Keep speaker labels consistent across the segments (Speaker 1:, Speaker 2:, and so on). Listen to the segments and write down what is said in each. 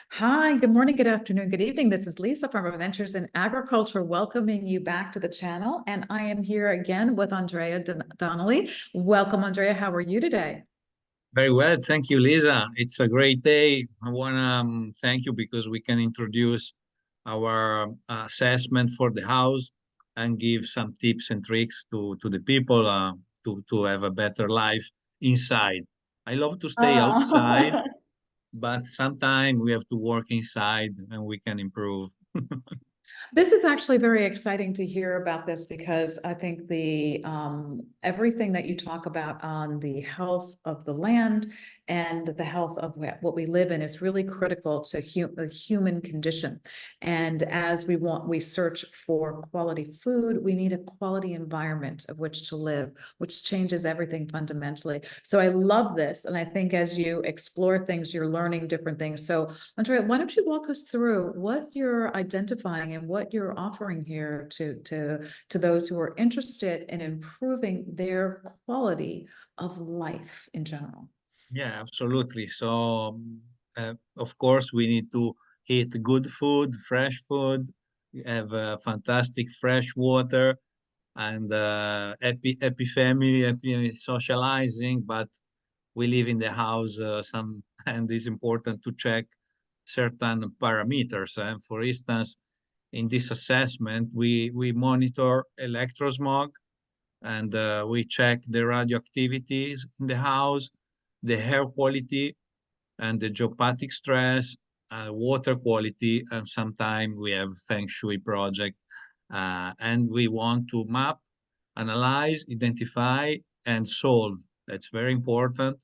Speaker 1: Hi, good morning, good afternoon, good evening. This is Lisa from Adventures in Agriculture, welcoming you back to the channel. And I am here again with Andrea Donnelly. Welcome, Andrea. How are you today?
Speaker 2: Very well, thank you, Lisa. It's a great day. I want to thank you because we can introduce our assessment for the house and give some tips and tricks to the people to have a better life inside. I love to stay outside,
Speaker 1: Uh,
Speaker 2: but sometimes we have to work inside and we can improve.
Speaker 1: This is actually very exciting to hear about this because I think the everything that you talk about on the health of the land and the health of what we live in is really critical to the human condition. And as we search for quality food, we need a quality environment of which to live, which changes everything fundamentally. So I love this, and I think as you explore things, you're learning different things. So Andrea, why don't you walk us through what you're identifying and what you're offering here to those who are interested in improving their quality of life in general?
Speaker 2: Yeah, absolutely. So, of course, we need to eat good food, fresh food, have fantastic fresh water, and happy family, happy socializing. But we live in the house, and it's important to check certain parameters. And for instance, in this assessment, we monitor electrosmog and we check the radioactivities in the house, the air quality, and the geopathic stress, water quality, and sometimes we have Feng Shui project, and we want to map, analyze, identify, and solve. That's very important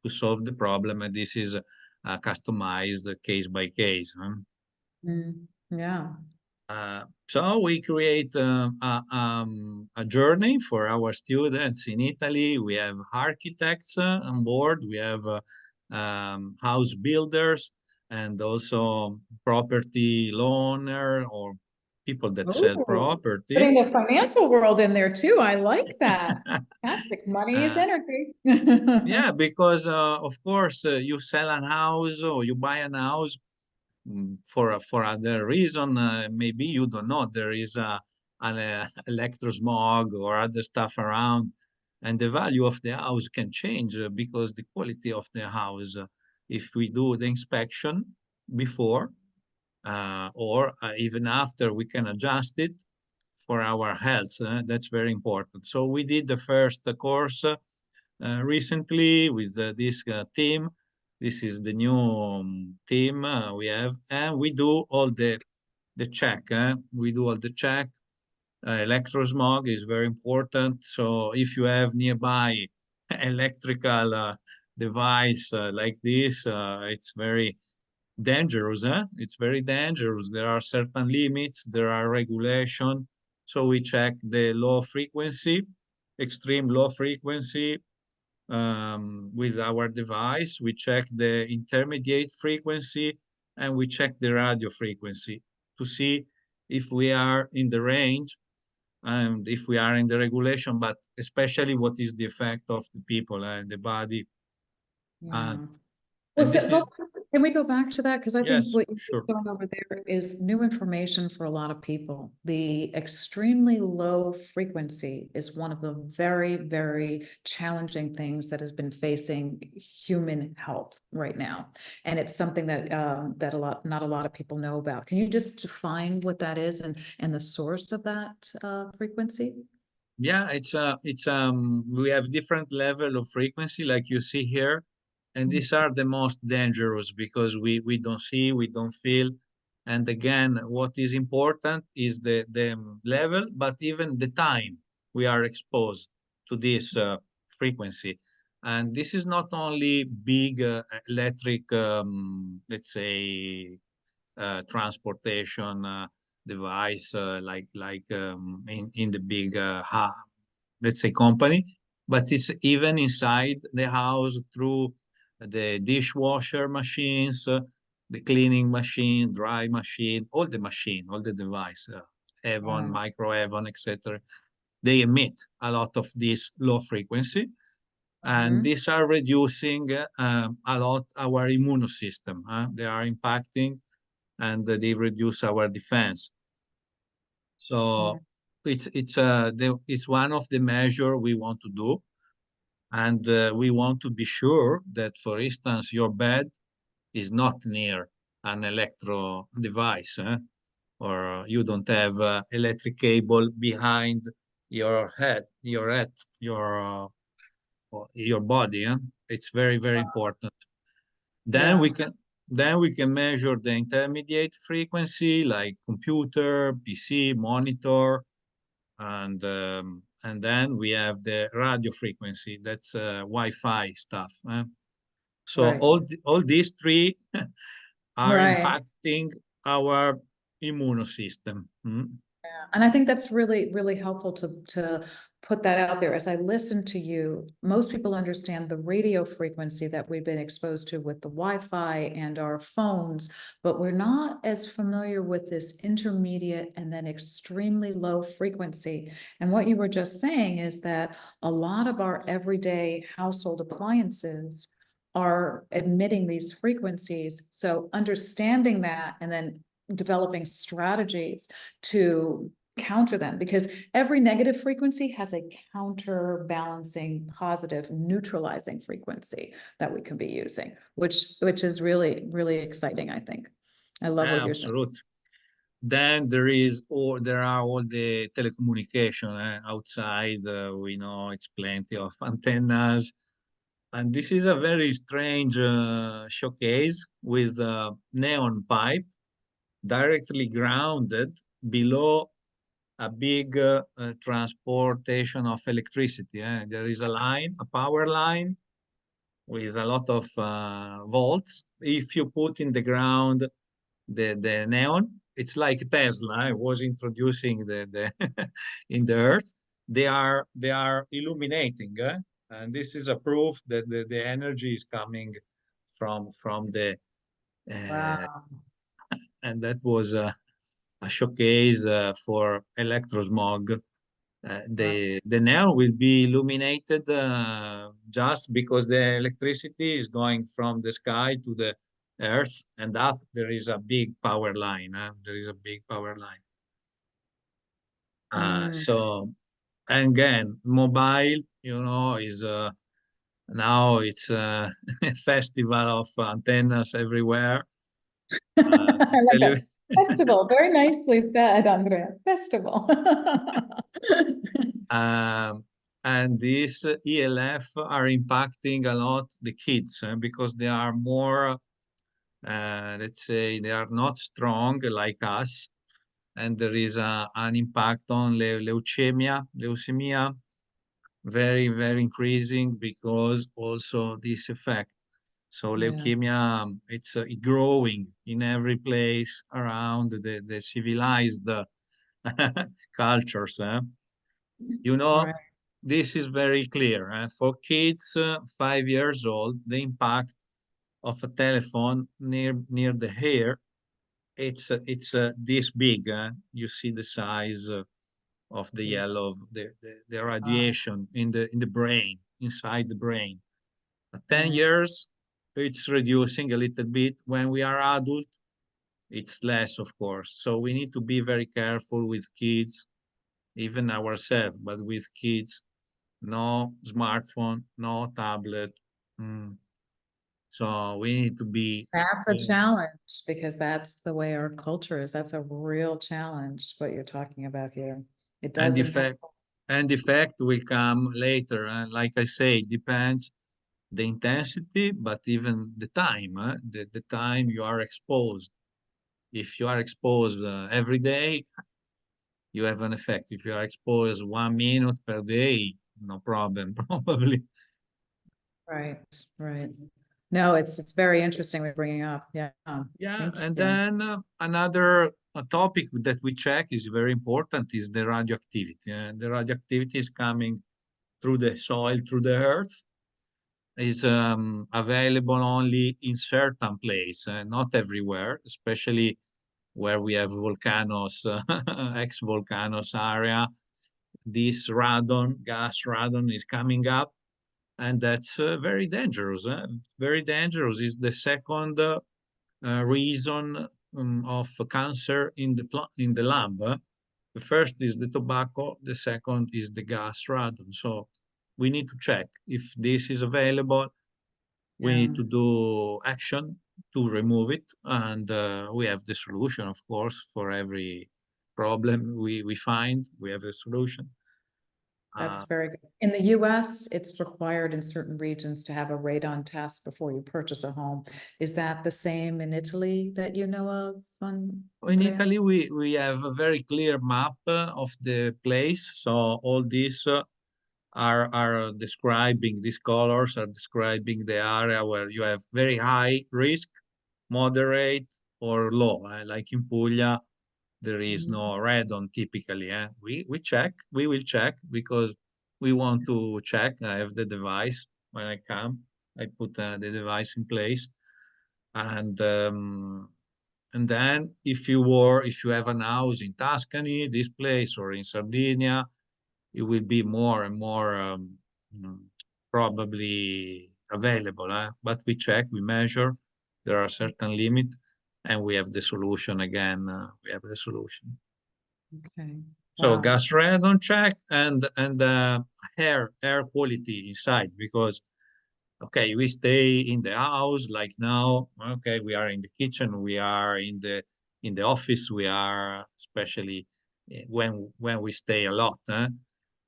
Speaker 2: to solve the problem, and this is customized case by case.
Speaker 1: Yeah.
Speaker 2: So we create a journey for our students in Italy. We have architects on board. We have house builders and also property owner or people that sell
Speaker 1: Oh,
Speaker 2: property.
Speaker 1: putting the financial world in there too. I like that. Fantastic. Money is
Speaker 2: Uh,
Speaker 1: energy.
Speaker 2: yeah, because of course you sell an house or you buy an house for other reason. Maybe you don't know there is an electrosmog or other stuff around, and the value of the house can change because the quality of the house, if we do the inspection before or even after, we can adjust it for our health. That's very important. So we did the first course recently with this team. This is the new team we have, and we do all the check. We do all the check. Electrosmog is very important. So if you have nearby electrical device like this, it's very dangerous. It's very dangerous. There are certain limits. There are regulation. So we check the low frequency, extreme low frequency, with our device. We check the intermediate frequency and we check the radio frequency to see if we are in the range and if we are in the regulation, but especially what is the effect of the people and the body. Uh,
Speaker 1: Yeah. Well,
Speaker 2: and
Speaker 1: so
Speaker 2: this is,
Speaker 1: can we go back to that? Because I think
Speaker 2: yes,
Speaker 1: what you're
Speaker 2: sure.
Speaker 1: going over there is new information for a lot of people. The extremely low frequency is one of the very, very challenging things that has been facing human health right now. And it's something that that not a lot of people know about. Can you just define what that is and the source of that frequency?
Speaker 2: Yeah, we have different level of frequency like you see here, and these are the most dangerous because we don't see, we don't feel. And again, what is important is the level, but even the time we are exposed to this frequency. And this is not only big electric, let's say, transportation device in the big let's say company, but it's even inside the house through the dishwasher machines, the cleaning machine, dry machine, all the device, Avon, micro Avon, etc. They emit a lot of this low frequency, And
Speaker 1: Mhm.
Speaker 2: these are reducing a lot our immune system. They are impacting and they reduce our defense.
Speaker 1: Yeah,
Speaker 2: So it's one of the measure we want to do, and we want to be sure that, for instance, your bed is not near an electro device, or you don't have electric cable behind your head, your body. It's very, very important. Then we
Speaker 1: yeah,
Speaker 2: can then we can measure the intermediate frequency like computer, PC, monitor, and then we have the radio frequency. That's Wi-Fi stuff. So
Speaker 1: right.
Speaker 2: all these three are
Speaker 1: Right.
Speaker 2: impacting our immune system.
Speaker 1: Yeah, and I think that's really, really helpful to put that out there. As I listen to you, most people understand the radio frequency that we've been exposed to with the Wi-Fi and our phones, but we're not as familiar with this intermediate and then extremely low frequency. And what you were just saying is that a lot of our everyday household appliances are emitting these frequencies. So understanding that and then developing strategies to counter them, because every negative frequency has a counterbalancing positive neutralizing frequency that we can be using, which is really, really exciting, I think. I love what you're saying.
Speaker 2: Absolutely. Then there are all the telecommunication outside. We know it's plenty of antennas, and this is a very strange showcase with a neon pipe directly grounded below a big transportation of electricity. There is a line, a power line with a lot of volts. If you put in the ground the neon, it's like Tesla was introducing the in the earth. They are illuminating, and this is a proof that the energy is coming from the uh,
Speaker 1: Wow.
Speaker 2: and that was a showcase for ElectroSmog.
Speaker 1: Wow.
Speaker 2: The neon will be illuminated just because the electricity is going from the sky to the earth and up. There is a big power line. There is a big power line.
Speaker 1: Mm.
Speaker 2: So and again, mobile, is now it's a festival of antennas everywhere.
Speaker 1: I like that.
Speaker 2: Tele
Speaker 1: Festival, very nicely said, Andrea. Festival.
Speaker 2: Um, and these ELF are impacting a lot the kids because they are more, let's say, they are not strong like us. And there is an impact on leukemia, very, very increasing because also this effect. So
Speaker 1: Yeah,
Speaker 2: leukemia, it's growing in every place around the civilized cultures. You know,
Speaker 1: right.
Speaker 2: this is very clear. For kids 5 years old, the impact of a telephone near the hair, it's this big. You see the size of the
Speaker 1: Yeah.
Speaker 2: yellow, the radiation in the brain, inside the brain. At 10
Speaker 1: Right.
Speaker 2: years, it's reducing a little bit. When we are adult, it's less, of course. So we need to be very careful with kids, even ourselves, but with kids, no smartphone, no tablet. Mm. So we need to be,
Speaker 1: That's a
Speaker 2: uh,
Speaker 1: challenge because that's the way our culture is. That's a real challenge, what you're talking about here. It
Speaker 2: and
Speaker 1: does
Speaker 2: the
Speaker 1: impact.
Speaker 2: fact, and the fact will come later. Like I say, depends the intensity, but even the time, the time you are exposed. If you are exposed every day, you have an effect. If you are exposed 1 minute per day, no problem, probably.
Speaker 1: Right, right. No, it's very interesting we're bringing up. Yeah,
Speaker 2: Yeah,
Speaker 1: thank
Speaker 2: and
Speaker 1: you.
Speaker 2: then another topic that we check is very important is the radioactivity. The radioactivity is coming through the soil, through the earth, is available only in certain place, not everywhere, especially where we have volcanoes, ex-volcanoes area. This radon, gas radon is coming up, and that's very dangerous. Very dangerous is the second reason of cancer in the lung. The first is the tobacco, the second is the gas radon. So we need to check if this is available. We
Speaker 1: Yeah,
Speaker 2: need to do action to remove it, and we have the solution, of course, for every problem we find. We have a solution.
Speaker 1: that's
Speaker 2: Uh,
Speaker 1: very good. In the US, it's required in certain regions to have a radon test before you purchase a home. Is that the same in Italy that you know of,
Speaker 2: in
Speaker 1: Andrea?
Speaker 2: Italy, we have a very clear map of the place. So all these are describing, these colors are describing the area where you have very high risk, moderate, or low. Like in Puglia, there is
Speaker 1: Mhm.
Speaker 2: no radon typically. We check, we will check because we want to check. I have the device when I come. I put the device in place, and then if you have an house in Tuscany, this place, or in Sardinia, it will be more and more mm, probably available. But we check, we measure. There are certain limits, and we have the solution again. We have the solution.
Speaker 1: Okay,
Speaker 2: So
Speaker 1: wow.
Speaker 2: gas radon check and air quality inside, because okay, we stay in the house like now. Okay, we are in the kitchen, we are in the office, we are especially when we stay a lot.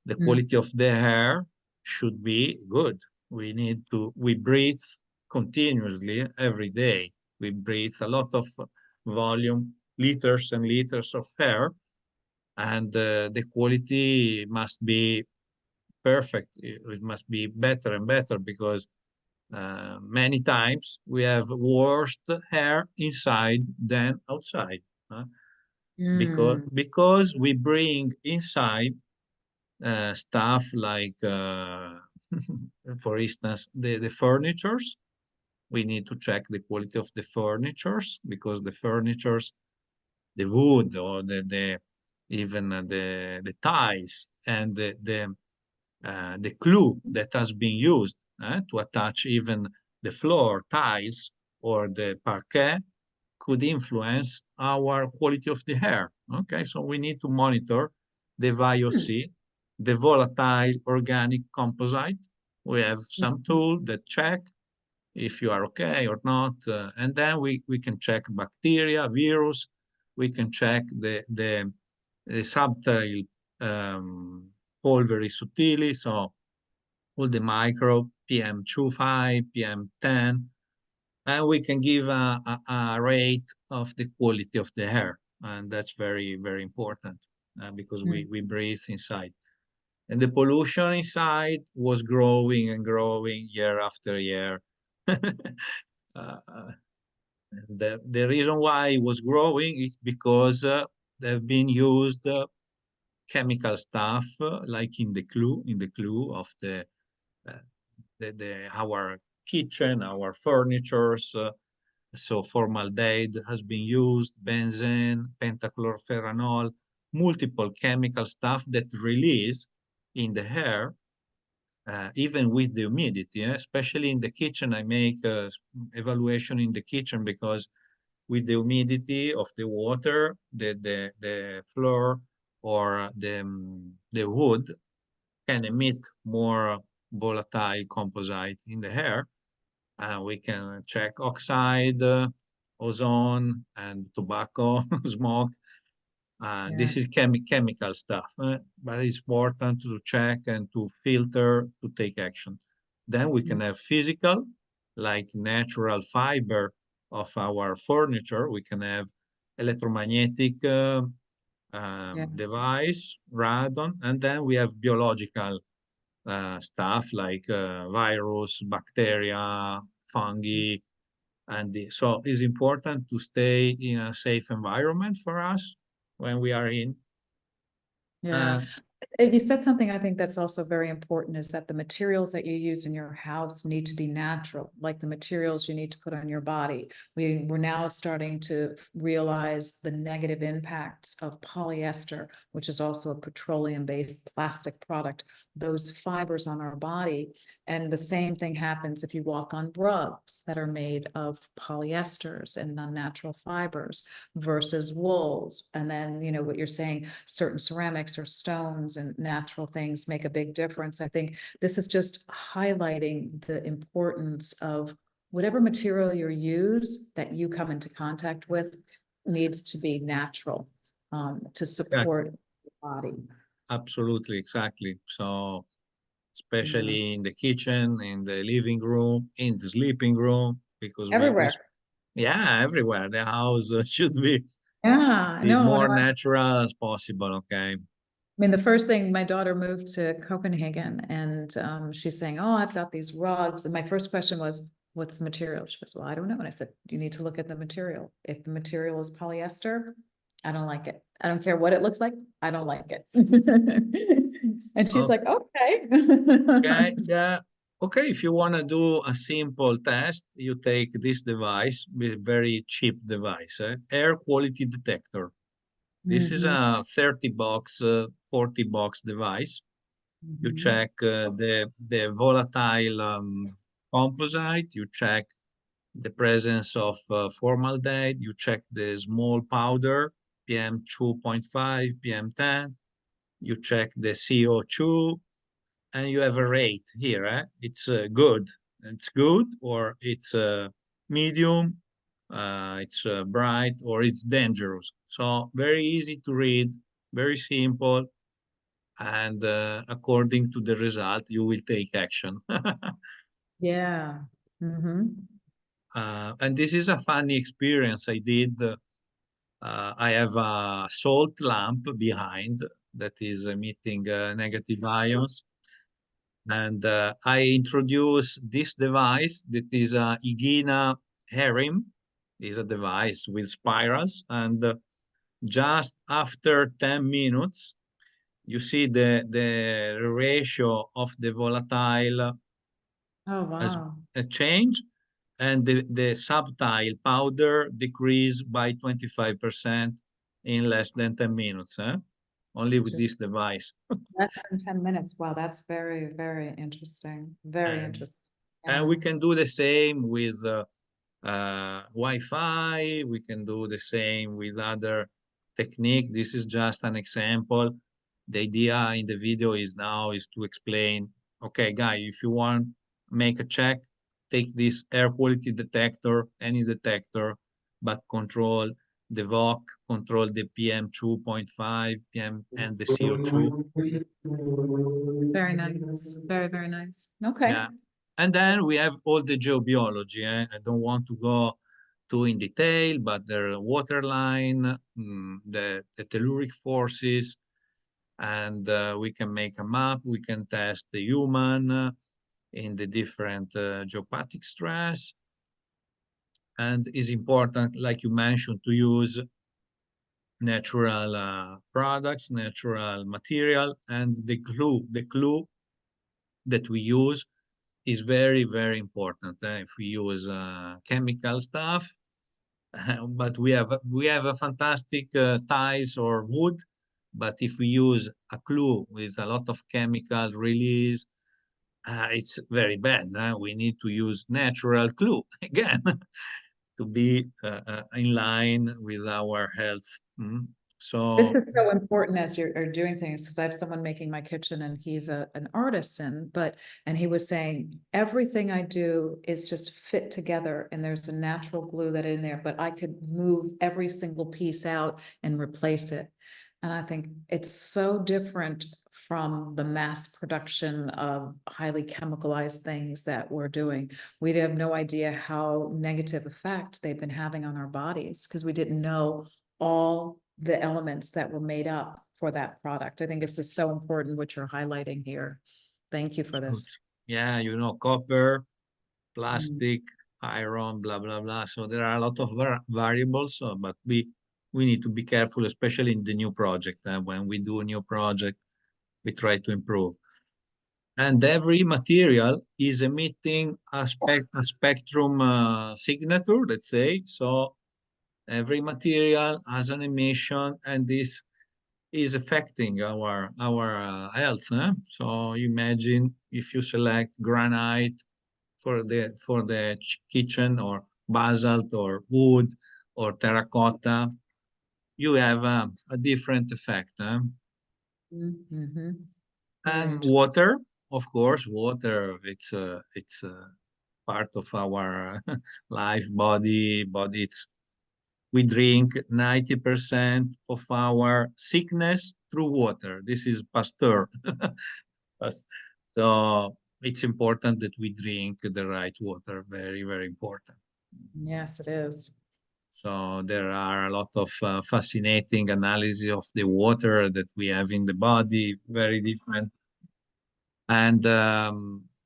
Speaker 2: The
Speaker 1: Mm.
Speaker 2: quality of the air should be good. We breathe continuously every day. We breathe a lot of volume, liters and liters of air, and the quality must be perfect. It must be better and better because many times we have worse air inside than outside.
Speaker 1: Mm.
Speaker 2: Because we bring inside stuff like, for instance, the furnitures. We need to check the quality of the furnitures because the furnitures, the wood or the even the tiles and the glue that has been used to attach even the floor tiles or the parquet could influence our quality of the air. Okay, so we need to monitor the
Speaker 1: Hmm.
Speaker 2: VOC, the volatile organic composite. We have some tool that check if you are okay or not, and then we can check bacteria, virus. We can check the subtle polveri sottili, so all the micro PM2.5, PM10, and we can give a rate of the quality of the air. And that's very, very important because
Speaker 1: Mm.
Speaker 2: we breathe inside. And the pollution inside was growing and growing year after year. uh, the reason why it was growing is because they've been used chemical stuff like in the glue of uh, our kitchen, our furnitures. So formaldehyde has been used, benzene, pentachlorpheranol, multiple chemical stuff that release in the air, even with the humidity, especially in the kitchen. I make evaluation in the kitchen because with the humidity of the water, the floor or the wood can emit more volatile composite in the air. We can check oxide, ozone, and tobacco smoke.
Speaker 1: Yeah.
Speaker 2: This is chemical stuff, but it's important to check and to filter to take action. Then we can
Speaker 1: Mm.
Speaker 2: have physical, like natural fiber of our furniture. We can have electromagnetic
Speaker 1: Yeah.
Speaker 2: device, radon, and then we have biological stuff like virus, bacteria, fungi, and so it's important to stay in a safe environment for us when we are in.
Speaker 1: Yeah.
Speaker 2: Uh,
Speaker 1: You said something I think that's also very important is that the materials that you use in your house need to be natural, like the materials you need to put on your body. We're now starting to realize the negative impacts of polyester, which is also a petroleum-based plastic product those fibers on our body. And the same thing happens if you walk on rugs that are made of polyesters and non-natural fibers versus wools. And then, you know, what you're saying, certain ceramics or stones and natural things make a big difference. I think this is just highlighting the importance of whatever material you use that you come into contact with needs to be natural, to
Speaker 2: Yeah,
Speaker 1: support the body.
Speaker 2: absolutely, exactly. So
Speaker 1: Yeah.
Speaker 2: especially in the kitchen, in the living room, in the sleeping room, because
Speaker 1: Everywhere.
Speaker 2: yeah, everywhere. The house should
Speaker 1: Yeah,
Speaker 2: be
Speaker 1: no, no.
Speaker 2: more natural as possible. Okay.
Speaker 1: I mean, the first thing, my daughter moved to Copenhagen and she's saying, oh, I've got these rugs. And my first question was, what's the material? She goes, well, I don't know. And I said, you need to look at the material. If the material is polyester, I don't like it. I don't care what it looks like. I don't like it. And she's
Speaker 2: Oh,
Speaker 1: like, okay.
Speaker 2: okay. Yeah. Okay. If you want to do a simple test, you take this device, very cheap device, air quality detector. This is
Speaker 1: Mhm,
Speaker 2: a 30 bucks, 40 bucks device. You
Speaker 1: mhm.
Speaker 2: check the volatile composite, you check the presence of formaldehyde, you check the small powder, PM 2.5, PM 10, you check the CO2, and you have a rate here. It's good. It's good, or it's medium, it's bright, or it's dangerous. So very easy to read, very simple, and according to the result, you will take action.
Speaker 1: Yeah. Mhm.
Speaker 2: And this is a funny experience I did. I have a salt lamp behind that is emitting negative ions. And I introduced this device that is a Igina Herim, is a device with spirals. And just after 10 minutes, you see the ratio of the volatile
Speaker 1: Oh,
Speaker 2: has
Speaker 1: wow.
Speaker 2: a change, and the subtile powder decrease by 25% in less than 10 minutes, only with
Speaker 1: Just
Speaker 2: this device.
Speaker 1: less than 10 minutes. Wow, that's very, very interesting. Very
Speaker 2: And,
Speaker 1: interesting.
Speaker 2: and
Speaker 1: Yeah.
Speaker 2: we can do the same with Wi-Fi. We can do the same with other technique. This is just an example. The idea in the video is now is to explain, okay, guy, if you want make a check, take this air quality detector, any detector, but control the VOC, control the PM 2.5, PM and the CO2.
Speaker 1: Very nice. Very, very nice. Okay.
Speaker 2: Yeah. And then we have all the geobiology. I don't want to go too in detail, but the water line, the telluric forces, and we can make a map. We can test the human in the different geopathic stress. And it's important, like you mentioned, to use natural products, natural material, and the clue that we use is very, very important. If we use chemical stuff, but we have a fantastic ties or wood. But if we use a glue with a lot of chemical release, it's very bad. We need to use natural glue again to be in line with our health.
Speaker 1: This
Speaker 2: So
Speaker 1: is so important as you're are doing things, because I have someone making my kitchen and he's an artisan, and he was saying, everything I do is just fit together and there's a natural glue that in there, but I could move every single piece out and replace it. And I think it's so different from the mass production of highly chemicalized things that we're doing. We have no idea how negative effect they've been having on our bodies because we didn't know all the elements that were made up for that product. I think this is so important what you're highlighting here. Thank you for
Speaker 2: good.
Speaker 1: this.
Speaker 2: Yeah, copper,
Speaker 1: Mm.
Speaker 2: plastic, iron, blah blah blah. So there are a lot of variables, but we need to be careful, especially in the new project. When we do a new project, we try to improve. And every material is emitting a spectrum signature, let's say. So every material has an emission, and this is affecting our health. So imagine if you select granite for the kitchen, or basalt, or wood, or terracotta, you have a different effect.
Speaker 1: Mm-hmm.
Speaker 2: And
Speaker 1: Right.
Speaker 2: water, of course, water. It's part of our life, body. We drink 90% of our sickness through water. This is Pasteur. Pas- So it's important that we drink the right water. Very, very important.
Speaker 1: Yes, it is.
Speaker 2: So there are a lot of fascinating analysis of the water that we have in the body, very different. And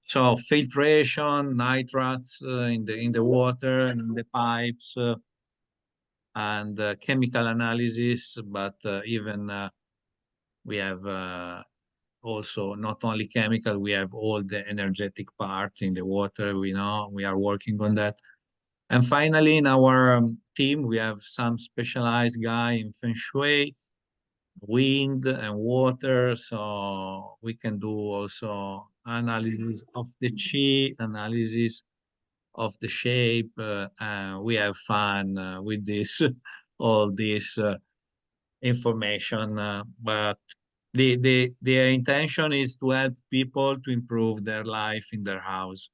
Speaker 2: so filtration, nitrates in the water, in the pipes, and chemical analysis. But even we have also not only chemical, we have all the energetic parts in the water. We know we are working on that. And finally, in our team, we have some specialized guy in Feng Shui, wind and water. So we can do also analysis of the chi, analysis of the shape. And we have fun with this, all this information. But the intention is to help people to improve their life in their house.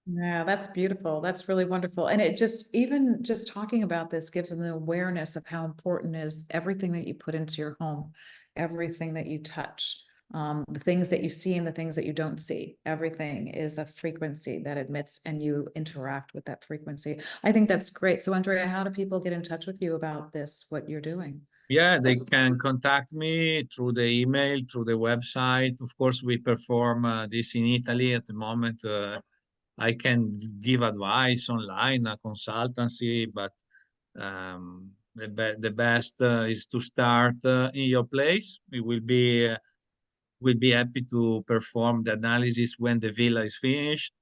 Speaker 1: Yeah, that's beautiful. That's really wonderful. And it just, even just talking about this gives them an awareness of how important is everything that you put into your home, everything that you touch, the things that you see and the things that you don't see. Everything is a frequency that emits, and you interact with that frequency. I think that's great. So Andrea, how do people get in touch with you about this, what you're doing?
Speaker 2: Yeah, they can contact me through the email, through the website. Of course, we perform this in Italy at the moment. I can give advice online, a consultancy, but the best is to start in your place. We will be happy to perform the analysis when the villa is finished.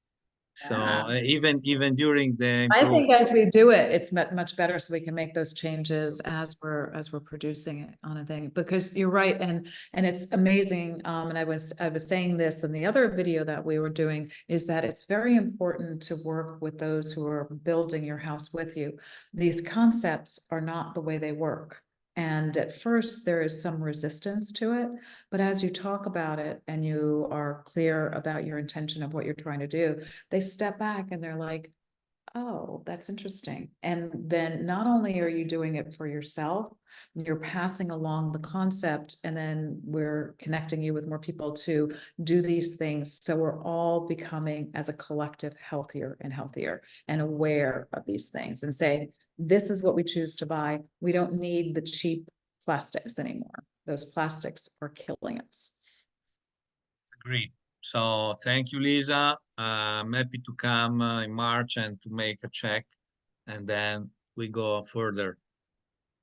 Speaker 2: So
Speaker 1: Yeah.
Speaker 2: even during the
Speaker 1: I
Speaker 2: improve.
Speaker 1: think as we do it, it's much better, so we can make those changes as we're producing it on a thing, because you're right. And it's amazing. And I was saying this in the other video that we were doing, is that it's very important to work with those who are building your house with you. These concepts are not the way they work. And at first there is some resistance to it, but as you talk about it and you are clear about your intention of what you're trying to do, they step back and they're like, oh, that's interesting. And then not only are you doing it for yourself, you're passing along the concept, and then we're connecting you with more people to do these things. So we're all becoming, as a collective, healthier and healthier, and aware of these things, and saying, this is what we choose to buy. We don't need the cheap plastics anymore. Those plastics are killing us.
Speaker 2: Agree. So thank you, Lisa. I'm happy to come in March and to make a check, and then we go further.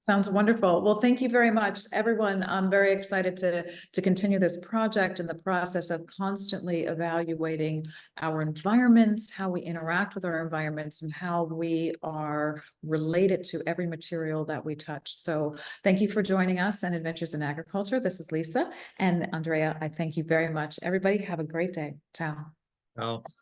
Speaker 1: Sounds wonderful. Well, thank you very much, everyone. I'm very excited to continue this project, in the process of constantly evaluating our environments, how we interact with our environments, and how we are related to every material that we touch. So thank you for joining us on Adventures in Agriculture. This is Lisa, and Andrea. I thank you very much. Everybody have a great day. Ciao.
Speaker 2: Ciao.